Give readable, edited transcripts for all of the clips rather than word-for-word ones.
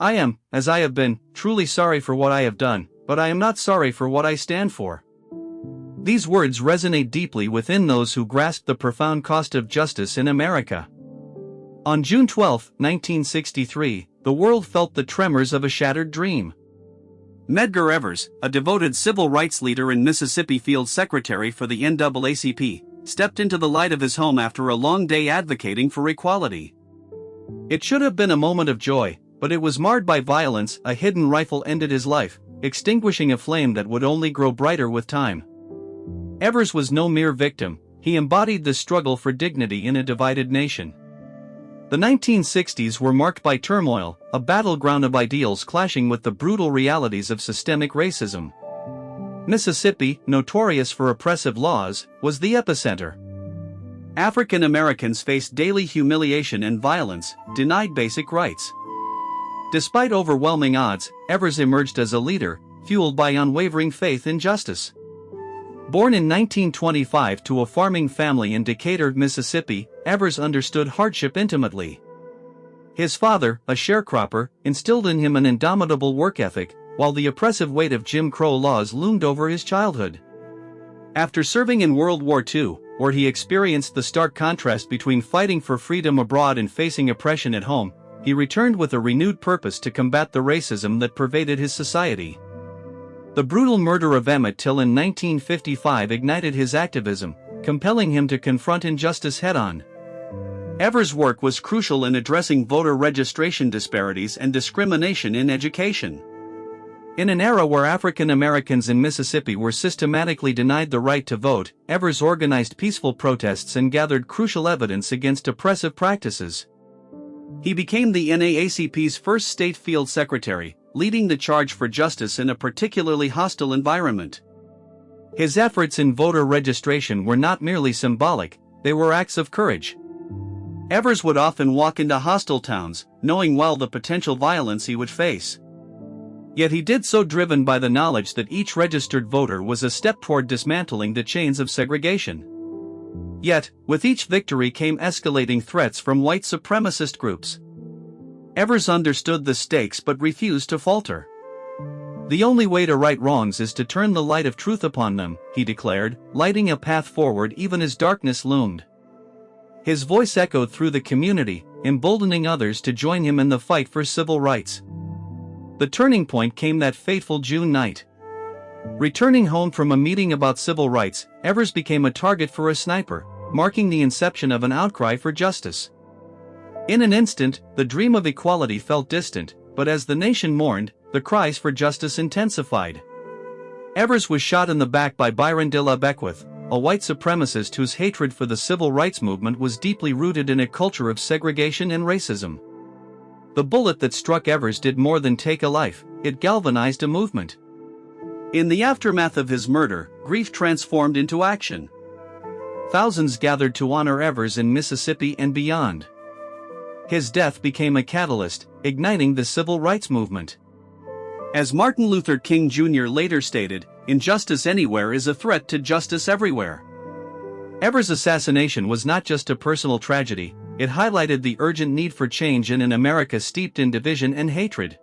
I am, as I have been, truly sorry for what I have done, but I am not sorry for what I stand for. These words resonate deeply within those who grasp the profound cost of justice in America. On June 12, 1963, the world felt the tremors of a shattered dream. Medgar Evers, a devoted civil rights leader and Mississippi Field Secretary for the NAACP, stepped into the light of his home after a long day advocating for equality. It should have been a moment of joy, but it was marred by violence. A hidden rifle ended his life, extinguishing a flame that would only grow brighter with time. Evers was no mere victim, he embodied the struggle for dignity in a divided nation. The 1960s were marked by turmoil, a battleground of ideals clashing with the brutal realities of systemic racism. Mississippi, notorious for oppressive laws, was the epicenter. African Americans faced daily humiliation and violence, denied basic rights. Despite overwhelming odds, Evers emerged as a leader, fueled by unwavering faith in justice. Born in 1925 to a farming family in Decatur, Mississippi, Evers understood hardship intimately. His father, a sharecropper, instilled in him an indomitable work ethic, while the oppressive weight of Jim Crow laws loomed over his childhood. After serving in World War II, where he experienced the stark contrast between fighting for freedom abroad and facing oppression at home, he returned with a renewed purpose to combat the racism that pervaded his society. The brutal murder of Emmett Till in 1955 ignited his activism, compelling him to confront injustice head-on. Evers' work was crucial in addressing voter registration disparities and discrimination in education. In an era where African Americans in Mississippi were systematically denied the right to vote, Evers organized peaceful protests and gathered crucial evidence against oppressive practices. He became the NAACP's first state field secretary, leading the charge for justice in a particularly hostile environment. His efforts in voter registration were not merely symbolic, they were acts of courage. Evers would often walk into hostile towns, knowing well the potential violence he would face. Yet he did so driven by the knowledge that each registered voter was a step toward dismantling the chains of segregation. Yet, with each victory came escalating threats from white supremacist groups. Evers understood the stakes but refused to falter. The only way to right wrongs is to turn the light of truth upon them, he declared, lighting a path forward even as darkness loomed. His voice echoed through the community, emboldening others to join him in the fight for civil rights. The turning point came that fateful June night. Returning home from a meeting about civil rights, Evers became a target for a sniper, marking the inception of an outcry for justice. In an instant, the dream of equality felt distant, but as the nation mourned, the cries for justice intensified. Evers was shot in the back by Byron de la Beckwith, a white supremacist whose hatred for the civil rights movement was deeply rooted in a culture of segregation and racism. The bullet that struck Evers did more than take a life, it galvanized a movement. In the aftermath of his murder, grief transformed into action. Thousands gathered to honor Evers in Mississippi and beyond. His death became a catalyst, igniting the civil rights movement. As Martin Luther King Jr. later stated, "Injustice anywhere is a threat to justice everywhere." Evers' assassination was not just a personal tragedy, it highlighted the urgent need for change in an America steeped in division and hatred.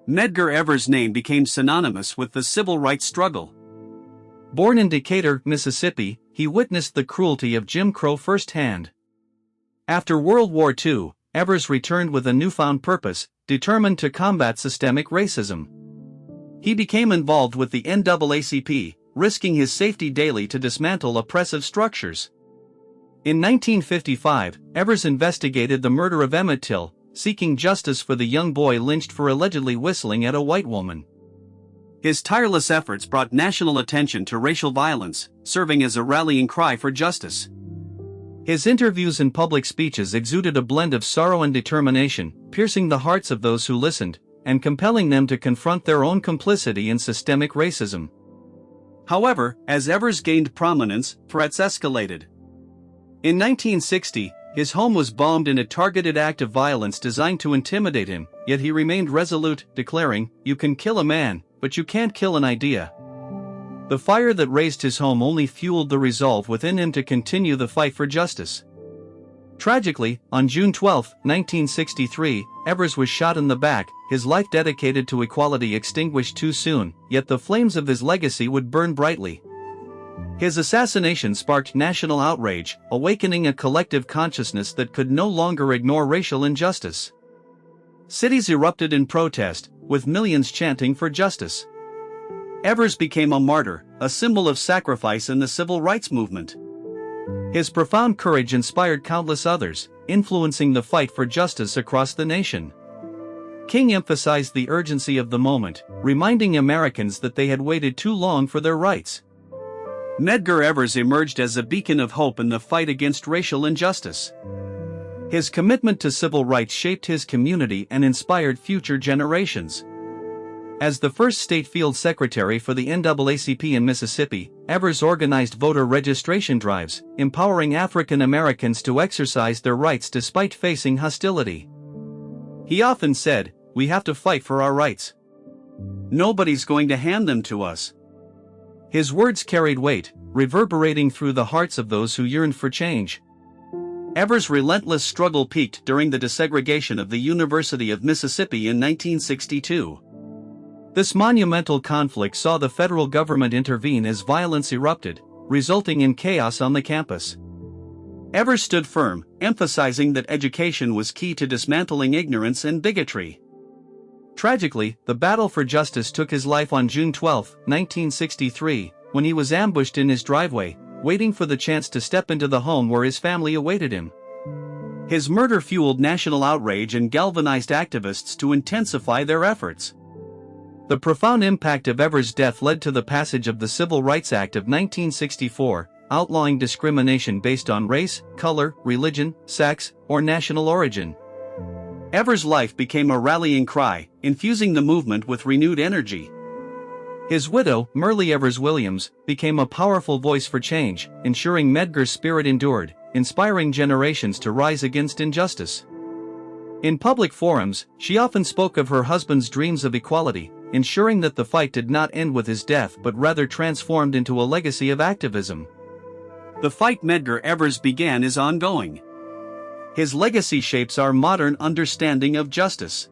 Medgar Evers' name became synonymous with the civil rights struggle. Born in Decatur, Mississippi, he witnessed the cruelty of Jim Crow firsthand. After World War II, Evers returned with a newfound purpose, determined to combat systemic racism. He became involved with the NAACP, risking his safety daily to dismantle oppressive structures. In 1955, Evers investigated the murder of Emmett Till, seeking justice for the young boy lynched for allegedly whistling at a white woman. His tireless efforts brought national attention to racial violence, serving as a rallying cry for justice. His interviews and public speeches exuded a blend of sorrow and determination, piercing the hearts of those who listened, and compelling them to confront their own complicity in systemic racism. However, as Evers gained prominence, threats escalated. In 1960, his home was bombed in a targeted act of violence designed to intimidate him, yet he remained resolute, declaring, "You can kill a man, but you can't kill an idea." The fire that raised his home only fueled the resolve within him to continue the fight for justice. Tragically, on June 12, 1963, Evers was shot in the back, his life dedicated to equality extinguished too soon, yet the flames of his legacy would burn brightly. His assassination sparked national outrage, awakening a collective consciousness that could no longer ignore racial injustice. Cities erupted in protest, with millions chanting for justice. Evers became a martyr, a symbol of sacrifice in the civil rights movement. His profound courage inspired countless others, influencing the fight for justice across the nation. King emphasized the urgency of the moment, reminding Americans that they had waited too long for their rights. Medgar Evers emerged as a beacon of hope in the fight against racial injustice. His commitment to civil rights shaped his community and inspired future generations. As the first state field secretary for the NAACP in Mississippi, Evers organized voter registration drives, empowering African Americans to exercise their rights despite facing hostility. He often said, "We have to fight for our rights. Nobody's going to hand them to us." His words carried weight, reverberating through the hearts of those who yearned for change. Evers' relentless struggle peaked during the desegregation of the University of Mississippi in 1962. This monumental conflict saw the federal government intervene as violence erupted, resulting in chaos on the campus. Evers stood firm, emphasizing that education was key to dismantling ignorance and bigotry. Tragically, the battle for justice took his life on June 12, 1963, when he was ambushed in his driveway, waiting for the chance to step into the home where his family awaited him. His murder fueled national outrage and galvanized activists to intensify their efforts. The profound impact of Evers' death led to the passage of the Civil Rights Act of 1964, outlawing discrimination based on race, color, religion, sex, or national origin. Evers' life became a rallying cry, infusing the movement with renewed energy. His widow, Merle Evers Williams, became a powerful voice for change, ensuring Medgar's spirit endured, inspiring generations to rise against injustice. In public forums, she often spoke of her husband's dreams of equality, ensuring that the fight did not end with his death but rather transformed into a legacy of activism. The fight Medgar Evers began is ongoing. His legacy shapes our modern understanding of justice.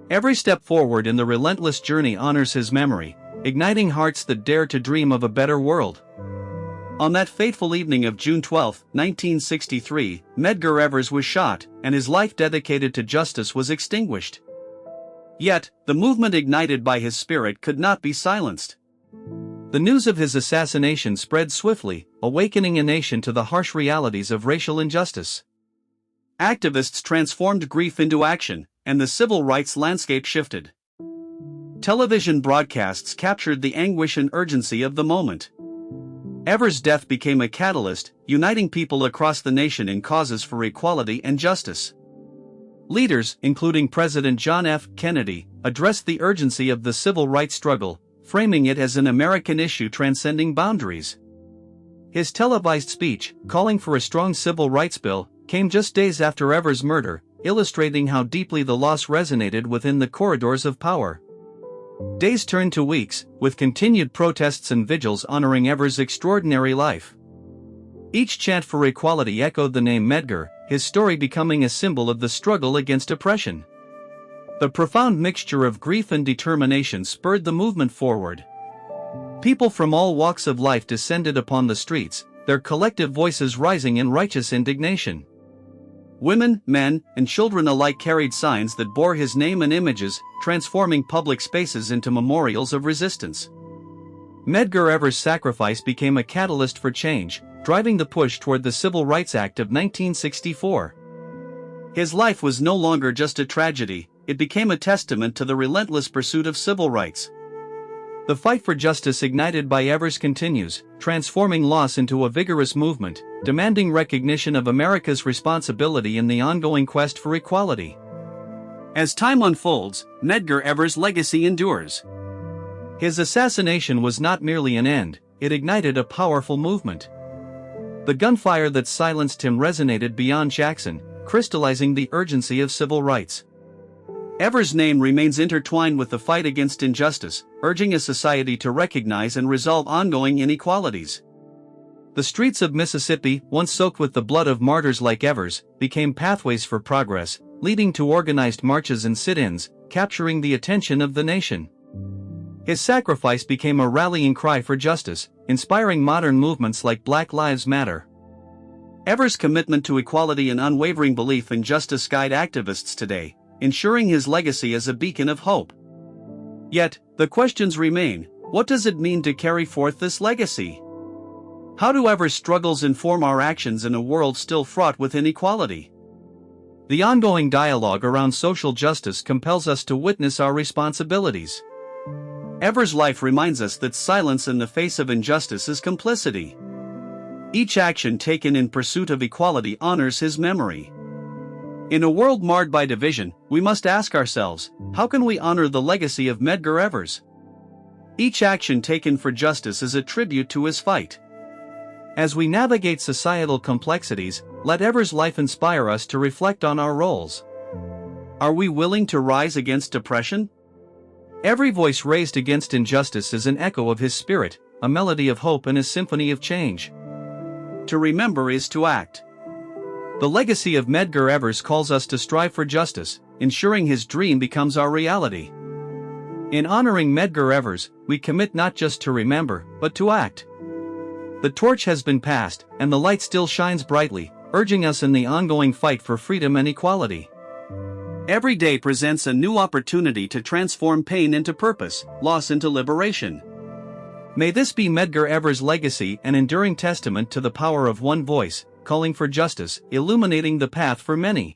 Every step forward in the relentless journey honors his memory, igniting hearts that dare to dream of a better world. On that fateful evening of June 12, 1963, Medgar Evers was shot, and his life dedicated to justice was extinguished. Yet, the movement ignited by his spirit could not be silenced. The news of his assassination spread swiftly, awakening a nation to the harsh realities of racial injustice. Activists transformed grief into action, and the civil rights landscape shifted. Television broadcasts captured the anguish and urgency of the moment. Evers' death became a catalyst, uniting people across the nation in causes for equality and justice. Leaders, including President John F. Kennedy, addressed the urgency of the civil rights struggle, framing it as an American issue transcending boundaries. His televised speech, calling for a strong civil rights bill, came just days after Evers' murder, illustrating how deeply the loss resonated within the corridors of power. Days turned to weeks, with continued protests and vigils honoring Evers' extraordinary life. Each chant for equality echoed the name Medgar, his story becoming a symbol of the struggle against oppression. The profound mixture of grief and determination spurred the movement forward. People from all walks of life descended upon the streets, their collective voices rising in righteous indignation. Women, men, and children alike carried signs that bore his name and images, transforming public spaces into memorials of resistance. Medgar Evers' sacrifice became a catalyst for change, driving the push toward the Civil Rights Act of 1964. His life was no longer just a tragedy, it became a testament to the relentless pursuit of civil rights. The fight for justice ignited by Evers continues, transforming loss into a vigorous movement, demanding recognition of America's responsibility in the ongoing quest for equality. As time unfolds, Medgar Evers' legacy endures. His assassination was not merely an end, it ignited a powerful movement. The gunfire that silenced him resonated beyond Jackson, crystallizing the urgency of civil rights. Evers' name remains intertwined with the fight against injustice, urging a society to recognize and resolve ongoing inequalities. The streets of Mississippi, once soaked with the blood of martyrs like Evers, became pathways for progress, leading to organized marches and sit-ins, capturing the attention of the nation. His sacrifice became a rallying cry for justice, inspiring modern movements like Black Lives Matter. Evers' commitment to equality and unwavering belief in justice guide activists today, ensuring his legacy as a beacon of hope. Yet, the questions remain: what does it mean to carry forth this legacy? How do Evers' struggles inform our actions in a world still fraught with inequality? The ongoing dialogue around social justice compels us to witness our responsibilities. Evers' life reminds us that silence in the face of injustice is complicity. Each action taken in pursuit of equality honors his memory. In a world marred by division, we must ask ourselves, how can we honor the legacy of Medgar Evers? Each action taken for justice is a tribute to his fight. As we navigate societal complexities, let Evers' life inspire us to reflect on our roles. Are we willing to rise against oppression? Every voice raised against injustice is an echo of his spirit, a melody of hope and a symphony of change. To remember is to act. The legacy of Medgar Evers calls us to strive for justice, ensuring his dream becomes our reality. In honoring Medgar Evers, we commit not just to remember, but to act. The torch has been passed, and the light still shines brightly, urging us in the ongoing fight for freedom and equality. Every day presents a new opportunity to transform pain into purpose, loss into liberation. May this be Medgar Evers' legacy, an enduring testament to the power of one voice, calling for justice, illuminating the path for many.